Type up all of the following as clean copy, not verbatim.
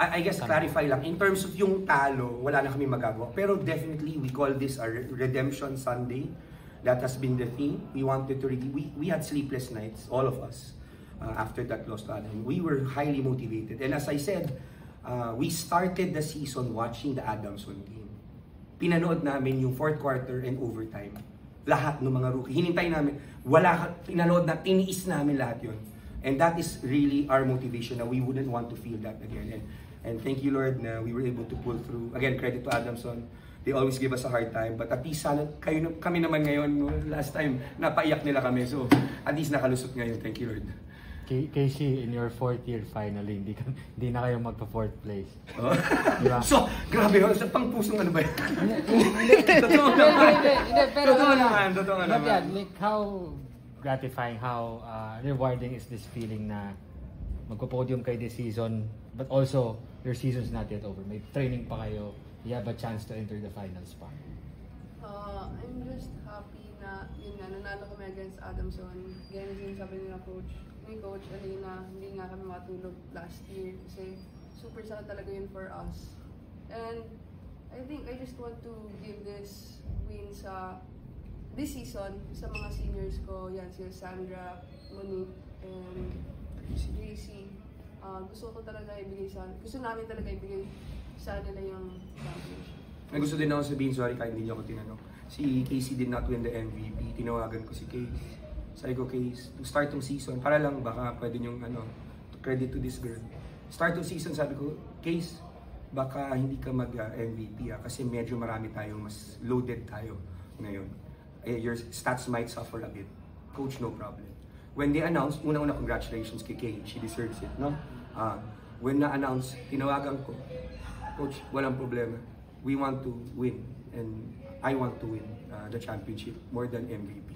I guess clarify lang, in terms of yung talo, wala na kami magagawa. Pero definitely, we call this a redemption Sunday. That has been the theme. We wanted to we had sleepless nights, all of us, after that loss to Adam. We were highly motivated. And as I said, we started the season watching the Adamson game. Pinanood namin yung fourth quarter and overtime. Lahat ng mga rookie. Hinintay namin. Pinanood na, tiniis namin lahat yun. And that is really our motivation na we wouldn't want to feel that again. And thank you, Lord, na we were able to pull through. Again, credit to Adamson. They always give us a hard time. But at least sana, kami naman ngayon, last time, napaiyak nila kami. So, at least nakalusot ngayon. Thank you, Lord. Casey, in your 4th year finally, hindi na kayo magpa-4th place. Oh. Diba? So, grabe, sa pang-pusong ano ba yan? Totoo naman. Like, how gratifying, how rewarding is this feeling na magpo-podium kayo this season, but also, your season's not yet over. May training pa kayo, you have a chance to enter the finals pa. I'm just happy na, yun nga, nanalo kami against Adamson. Ganyan din sabi nila Coach Alina, hindi nga kami matulog last year kasi super sana talaga yun for us. And I think I just want to give this win this season sa mga seniors ko, yan si Sandra, Monique, and JC. Gusto namin talaga ibigay sa nila yung championship. May gusto din ako sabihin, sorry kahit hindi niyo ako tinanong. Si Casey did not win the MVP. Tinawagan ko si Casey. Sabi ko, Case, to start tong season, para lang baka pwede nyong credit to this girl. Start tong season, sabi ko, Case, baka hindi ka mag-MVP kasi medyo marami tayong mas loaded tayo ngayon. Your stats might suffer a bit. Coach, no problem. When they announced, una-una congratulations kay Kay, she deserves it, no? When na-announce, tinawagan ko, Coach, walang problema. We want to win and I want to win the championship more than MVP.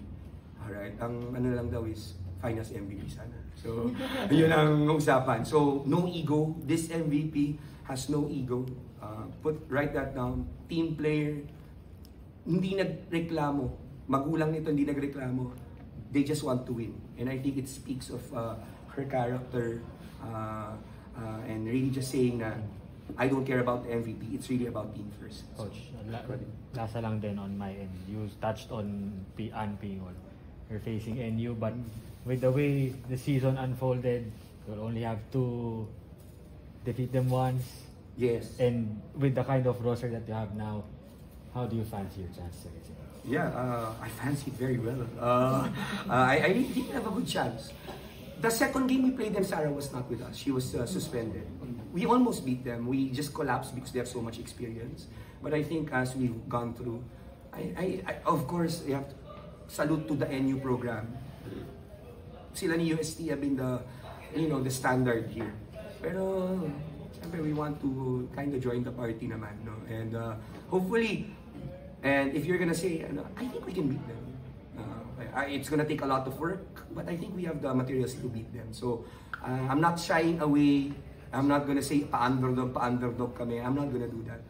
Alright, ang ano lang daw is finals MVP sana. So, yun ang usapan. So, no ego. This MVP has no ego. Write that down. Team player, hindi nagreklamo. Magulang nito hindi nagreklamo. They just want to win. And I think it speaks of her character and really just saying na I don't care about the MVP. It's really about team first. Coach, lasa lang din on my end. You touched on Ann Pingol. You're facing NU, but with the way the season unfolded, you'll only have to defeat them once. Yes. And with the kind of roster that you have now, how do you fancy your chances? Yeah, I fancy it very well. I really think we have a good chance. The second game we played them, Sarah was not with us. She was suspended. We almost beat them. We just collapsed because they have so much experience. But I think as we've gone through, I of course, you have to salute to the NU program. Sila ni UST have been the standard here. Pero siyempre we want to kind of join the party naman, no? And hopefully, and if you're gonna say, I think we can beat them. It's gonna take a lot of work, but I think we have the materials to beat them. So I'm not shying away. I'm not gonna say pa-underdog kami. I'm not gonna do that.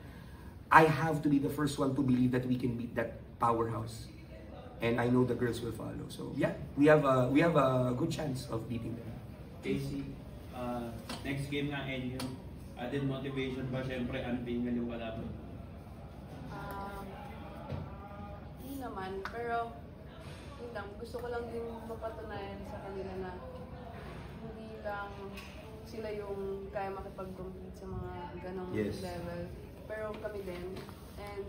I have to be the first one to believe that we can beat that powerhouse. And I know the girls will follow. So yeah, we have a good chance of beating them. Casey, next game nga NU, added motivation ba siyempre unpingal yung kalaban? Hindi naman, pero gusto ko lang din mapatunayan sa kanila na hindi lang sila yung kaya makipag-compete sa mga ganong level, pero kami din. And